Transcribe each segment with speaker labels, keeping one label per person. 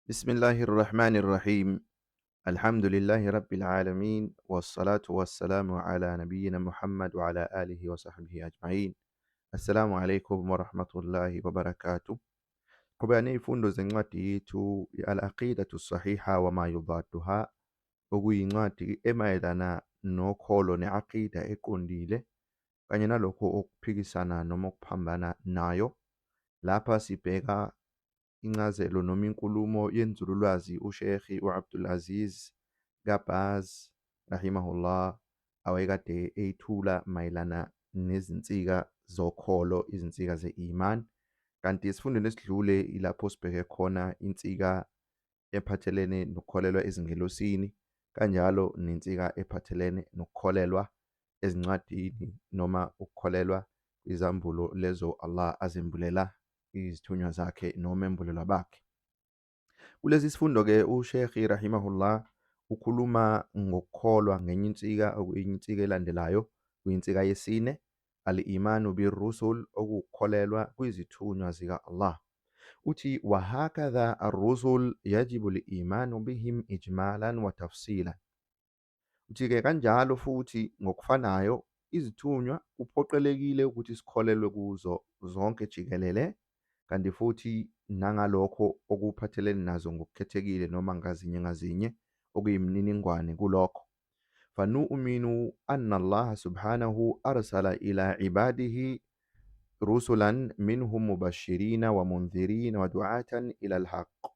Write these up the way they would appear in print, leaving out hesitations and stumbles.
Speaker 1: بسم الله الرحمن الرحيم. الحمد لله رب العالمين والصلاة والسلام على نبينا محمد وعلى آله وصحبه أجمعين. Assalamu alaikum warahmatullahi wabarakatuh. Qhubeka ney'fundo zencwadi yethu Al-Aqidatu Sahiha wa ma yudadduha, okuyincwadi emayelana nokholo ne-aqida eqondile kanye nalokho okuphikisana noma okuphambana nayo. Lapha sibheka incazelo noma inkulumo yenzululwazi uSheikh u-Abdulaziz Kabbaz rahimahullah awayekade eyithula mayelana nezinsika zokholo, izinsika ze-iman. Kanti esifundweni esidlule ilapho sibheke khona insika ephathelene nokukholelwa ezingelosini, kanjalo nensika ephathelene nokukholelwa ezincwadini noma ukukholelwa izambulo lezo Allah azembulela izithunywa zakhe nomembulelwa bakhe. Kulesi sifundo-ke uSheikh rahimahullah ukhuluma ngokukholwa ngenye insika okuyinsika elandelayo, kuyinsika yesine, al-imanu bir-rusul, okukholelwa kwizithunywa zika-Allah. Uthi wahakadha ar-rusul yajibu al-imanu bihim ijmalan wa tafsilan. Uthi-ke kanjalo futhi ngokufanayo izithunywa kuphoqelekile ukuthi sikholelwe kuzo zonke jikelele, kanti futhi nangalokho okuphathelene nazo ngokukhethekile noma ngazinye ngazinye okuyimininingwane kulokho. فنؤمن أن الله سبحانه أرسل إلى عباده رسلا منهم مبشرين ومنذرين ودعاة إلى الحق.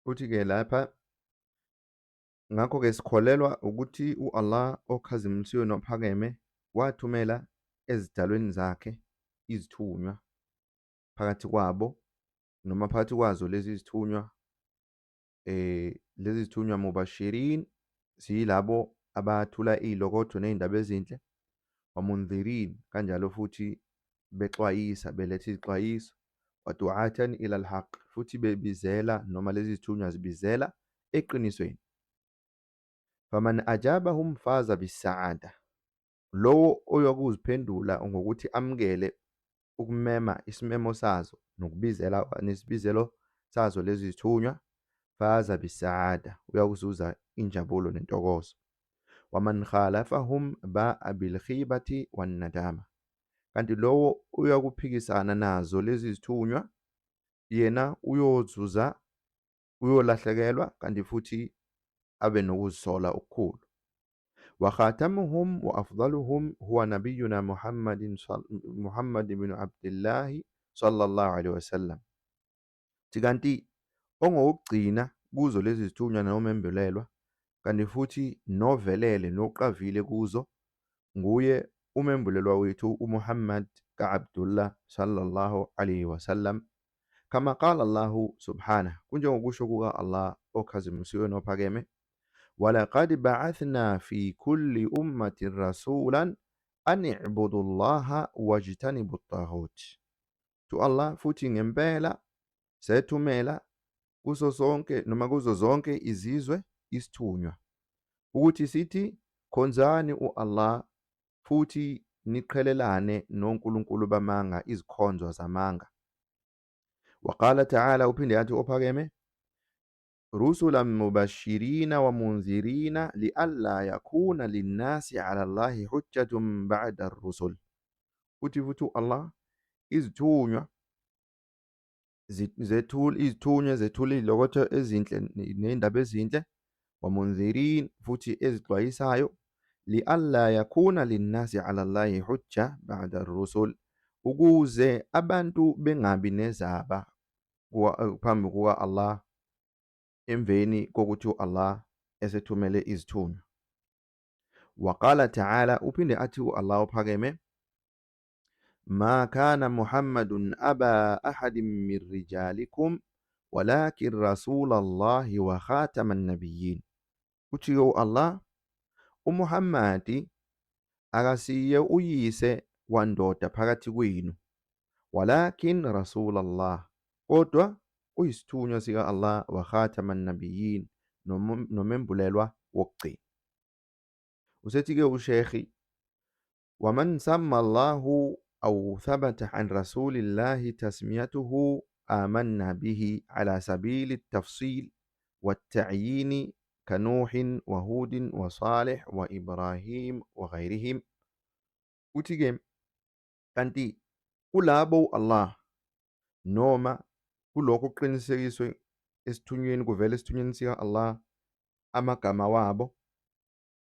Speaker 1: Uthi-ke lapha ngakho-ke sikholelwa ukuthi u-Allah okhazimulisiwe nophakeme wathumela ezidalweni zakhe izithunywa, phakathi kwabo noma phakathi kwazo lezi zithunywa lezi zithunywa mubashirin, ziyilabo abathula iy'lokotho ney'ndaba ezinhle, wamundhirin, kanjalo futhi bexwayisa, beletha izixwayiso, waduatan ila alhaq, futhi bebizela noma lezi zithunywa zibizela eqinisweni. Faman ajabahum faza bisaada, lowo oyokuziphendula ngokuthi amukele ukumema isimemo sazo nokubizela nesibizelo sazo lezi zithunywa, faza bisaada, uyakuzuza injabulo nentokozo. Waman khalafahum ba'a bilkhibati wannadama, kanti lowo uyakuphikisana nazo lezi zithunywa yena uyozuza, uyolahlekelwa, kanti futhi abe nokuzisola okukhulu. Wa khatamuhum wa afdaluhum huwa nabiyuna Muhammad ibn Abdullah sallallahu alaihi wasallam. Kanti ongokugcina kuzo lezi zithunywa nomembulelwa, kanti futhi novelele noqavile kuzo, nguye umembulelwa wethu uMuhammad ka-Abdullah sallallahu alaihi wasallam. Kama qala Allahu subhanahu, kunjengokusho kuka Allah okhazimulisiwe nophakeme, walaqad ba'athna fi kulli ummatin rasulan an i'budu Allaha wajtanibu at-taghut. To Allah, futhi ngempela sethumela kuso sonke noma kuzo zonke izizwe isithunywa ukuthi sithi khonzani u-Allah futhi niqhelelane nonkulunkulu bamanga, izikhonzwa zamanga. Waqala ta'ala, uphinde yathi ophakeme, rusulan mubashirina wa munzirina lialla yakuna linnasi ala Allahi hujjatun ba'da ar-rusul. Uthi futhi Allah izithunywa zethula iy'lokotho ezinhle ney'ndaba ezinhle, wamunzirin, futhi ezixwayisayo, lialla yakuna linnasi ala Allahi hujja ba'da ar-rusul, ukuze abantu bengabi nezaba phambi kuka Allah emveni kokuthi u-Allah esethumele izithunywa. Waqala ta'ala, uphinde athi u-Allah uphakeme, ma kana Muhammadun aba ahadin min rijalikum walakin rasulallahi wa khataman nabiyyin. Uthi u-Allah, uMuhammadi akasiye uyise wandoda phakathi kwenu, walakin rasulallah, kodwa uyisithunywa sika Allah, wa khataman nabiyyin, nomembulelwa wokugcina. Usethi-ke uSheikh, waman samma Allahu أو ثبت عن رسول الله تسميته آمنا به على سبيل التفصيل والتعيين كنوح وهود وصالح وإبراهيم وغيرهم. Uthi-ke kanti kulabo Allah noma kulokho okuqinisekiswe esithunyweni, kuvela esithunyweni sika-Allah amagama wabo,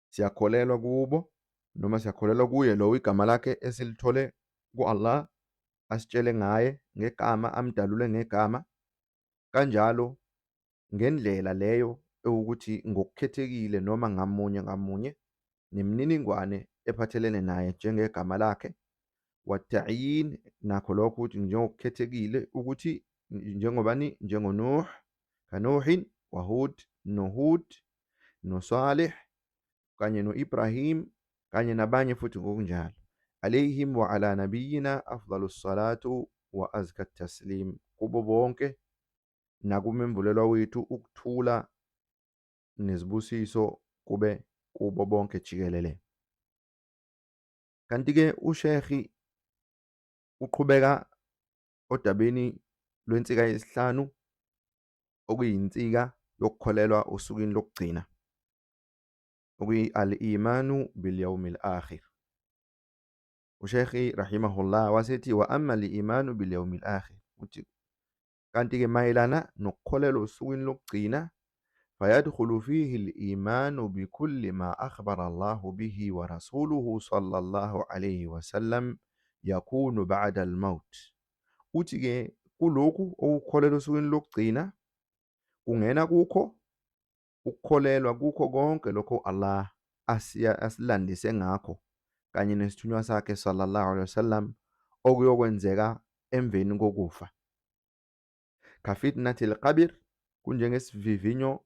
Speaker 1: siyakholelwa kubo noma siyakholelwa kuye lowo igama lakhe esilithole ku-Allah, asitshele ngaye ngegama, amdalule ngegama, kanjalo ngendlela leyo ewukuthi ngokukhethekile noma ngamunye ngamunye nemininingwane ephathelene naye njengegama lakhe. Wat-ta'yin, nakho lokho ukuthi njengokukhethekile ukuthi njengobani, njengo-Nuh, kaNuhin, waHud, noHud, noSalih, kanye no-Ibrahim, kanye nabanye futhi ngokunjalo. Alayhim wa ala nabiyyina afdalus salatu wa azka taslim. Kubo bonke nakumembulelwa wethu ukuthula nezibusiso kube kubo bonke jikelele. Kanti-ke uShekhi uqhubeka odabeni lwensika yesihlanu, okuyinsika yokukholelwa osukwini lokugcina, okuyi-al-imanu bil yawmil akhir. uShekhi rahimahullah wasethi, wa amma li-imanu bil yawmil akhir, uthi kanti-ke mayelana nokukholelwa osukwini lokugcina, fayadkhulu fihi al-imanu bikulli ma akhbara Allahu bihi wa rasuluhu sallallahu alayhi wasallam yakunu ba'da al-maut. Uthi-ke kulokhu okukholelwa osukwini lokugcina kungena kukho ukukholelwa kukho konke lokho Allah asilandise ngakho kanye nesithunywa sakhe sallallahu alayhi wasallam okuyokwenzeka emveni kokufa. Kafitnatil qabr, kunjengesivivinyo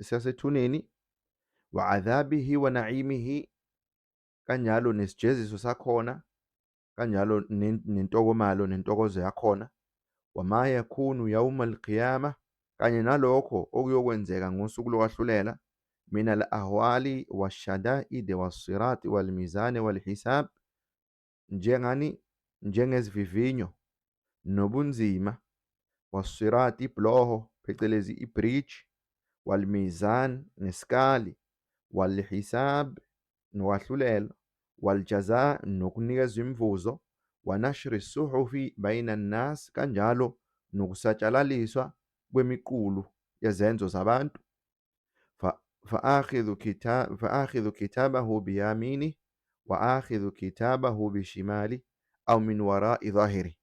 Speaker 1: sasethuneni, wa adhabihi wa na'imihi, kanjalo nesijeziso sakhona, kanjalo nentokomalo nentokozo yakhona, wama yakunu yawma al-qiyamah, kanye nalokho okuyokwenzeka ngosuku lokwahlulela, min al-ahwali washadaidi wassirati walmizani walhisab, njengezivivinyo nobunzima, wassirati, ibloho phecelezi i-bridge, walmizan, nesikali, walhisab, nokwahlulela, waljaza, nokunikezwa imvuzo, wanashri suhufi bayna nnas, kanjalo nokusatshalaliswa kwemiqulu yezenzo zabantu. فآخذ كتابه بيمينه وآخذ كتابه بشماله أو من وراء ظاهره.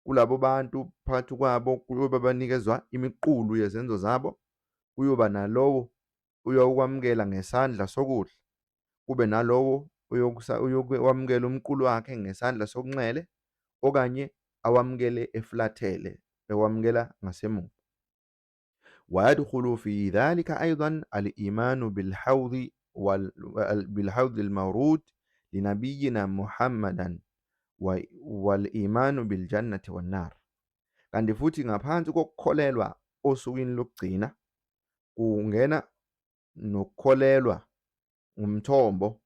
Speaker 1: Kulabo bantu phakathi kwabo kuyoba banikezwa imiqulu yezenzo zabo, kuyoba nalowo uyokwamukela ngesandla sokudla, kube nalowo uyokwamukela umqulu wakhe ngesandla sokunxele, okanye awamukele eflathele, ewamukela ngasemuva. ويدخل في ذلك أيضا الإيمان بالحوض المورود لنبينا محمدا والإيمان بالجنة والنار. Kanti futhi ngaphansi kokukholelwa osukwini lokugcina kungena nokukholelwa umthombo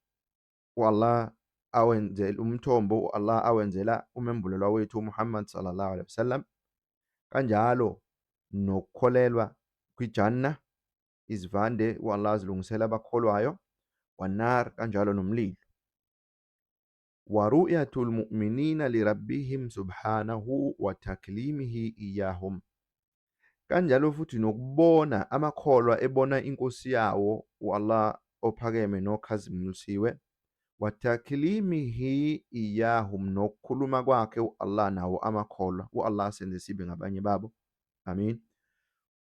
Speaker 1: Allah awenzela umembulelwa wethu Muhammad sallallahu alaihi wasallam, kanjalo nokukholelwa kwijanna, izivande Allah azilungisela abakholwayo, wanar, kanjalo nomlilo, wa ru'yatul mu'minina li rabbihim subhanahu wa taklimihi iyahum, kanjalo futhi nokubona amakholwa ebona inkosi yawo Allah ophakeme nokhazimulisiwe, wa taklimihi iyahum, nokukhuluma kwakhe Allah nawo amakholwa, Allah senze sibe ngabanye babo, amin.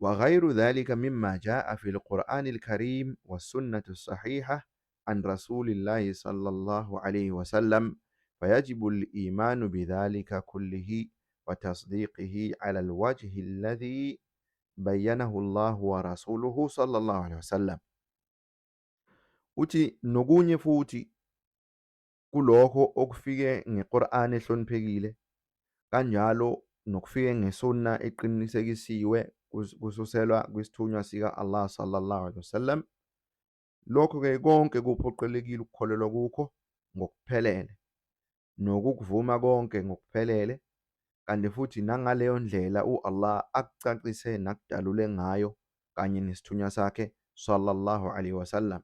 Speaker 1: وغير ذلك مما جاء في القرآن الكريم والسنة الصحيحة عن رسول الله صلى الله عليه وسلم، فيجب الإيمان بذلك كله وتصديقه على الوجه الذي بينه الله ورسوله صلى الله عليه وسلم. Uthi nokunye futhi kulokho okufike ngeQur'an ehloniphekile, kanjalo nokufike ngesunna eqinisekisiwe kususelwa kwisithunywa sika Allah sallallahu alaihi wasallam, lokho-ke konke kuphoqelekile ukukholelwa kukho ngokuphelele, nokukuvuma konke ngokuphelele, kanti futhi nangaleyo ndlela u-Allah akucacise nakudalule ngayo kanye nesithunywa sakhe sallallahu alaihi wasallam.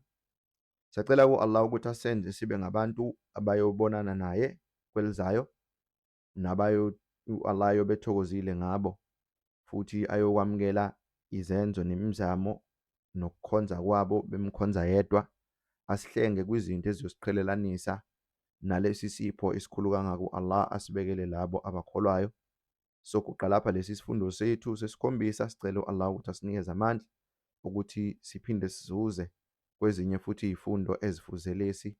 Speaker 1: Siyacela ku-Allah ukuthi asenze sibe ngabantu abayobonana naye kwelizayo, u-Allah ayobe ethokozile ngabo, futhi ayokwamukela izenzo nemizamo nokukhonza kwabo bemkhonza yedwa, asihlenge kwizinto eziyosiqhelelanisa nalesi sipho esikhulu kangaka u-Allah asibekele labo abakholwayo. Sokuqala lapha lesi sifundo sethu sesikhombisa sicela u-Allah ukuthi asinikeze amandla ukuthi siphinde sizuze kwezinye futhi izifundo ezifuze lesi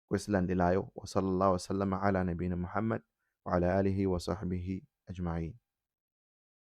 Speaker 1: kwesilandelayo. Wa sallallahu wasallam ala nabiyina Muhammad wa ala alihi wa sahbihi ajma'in.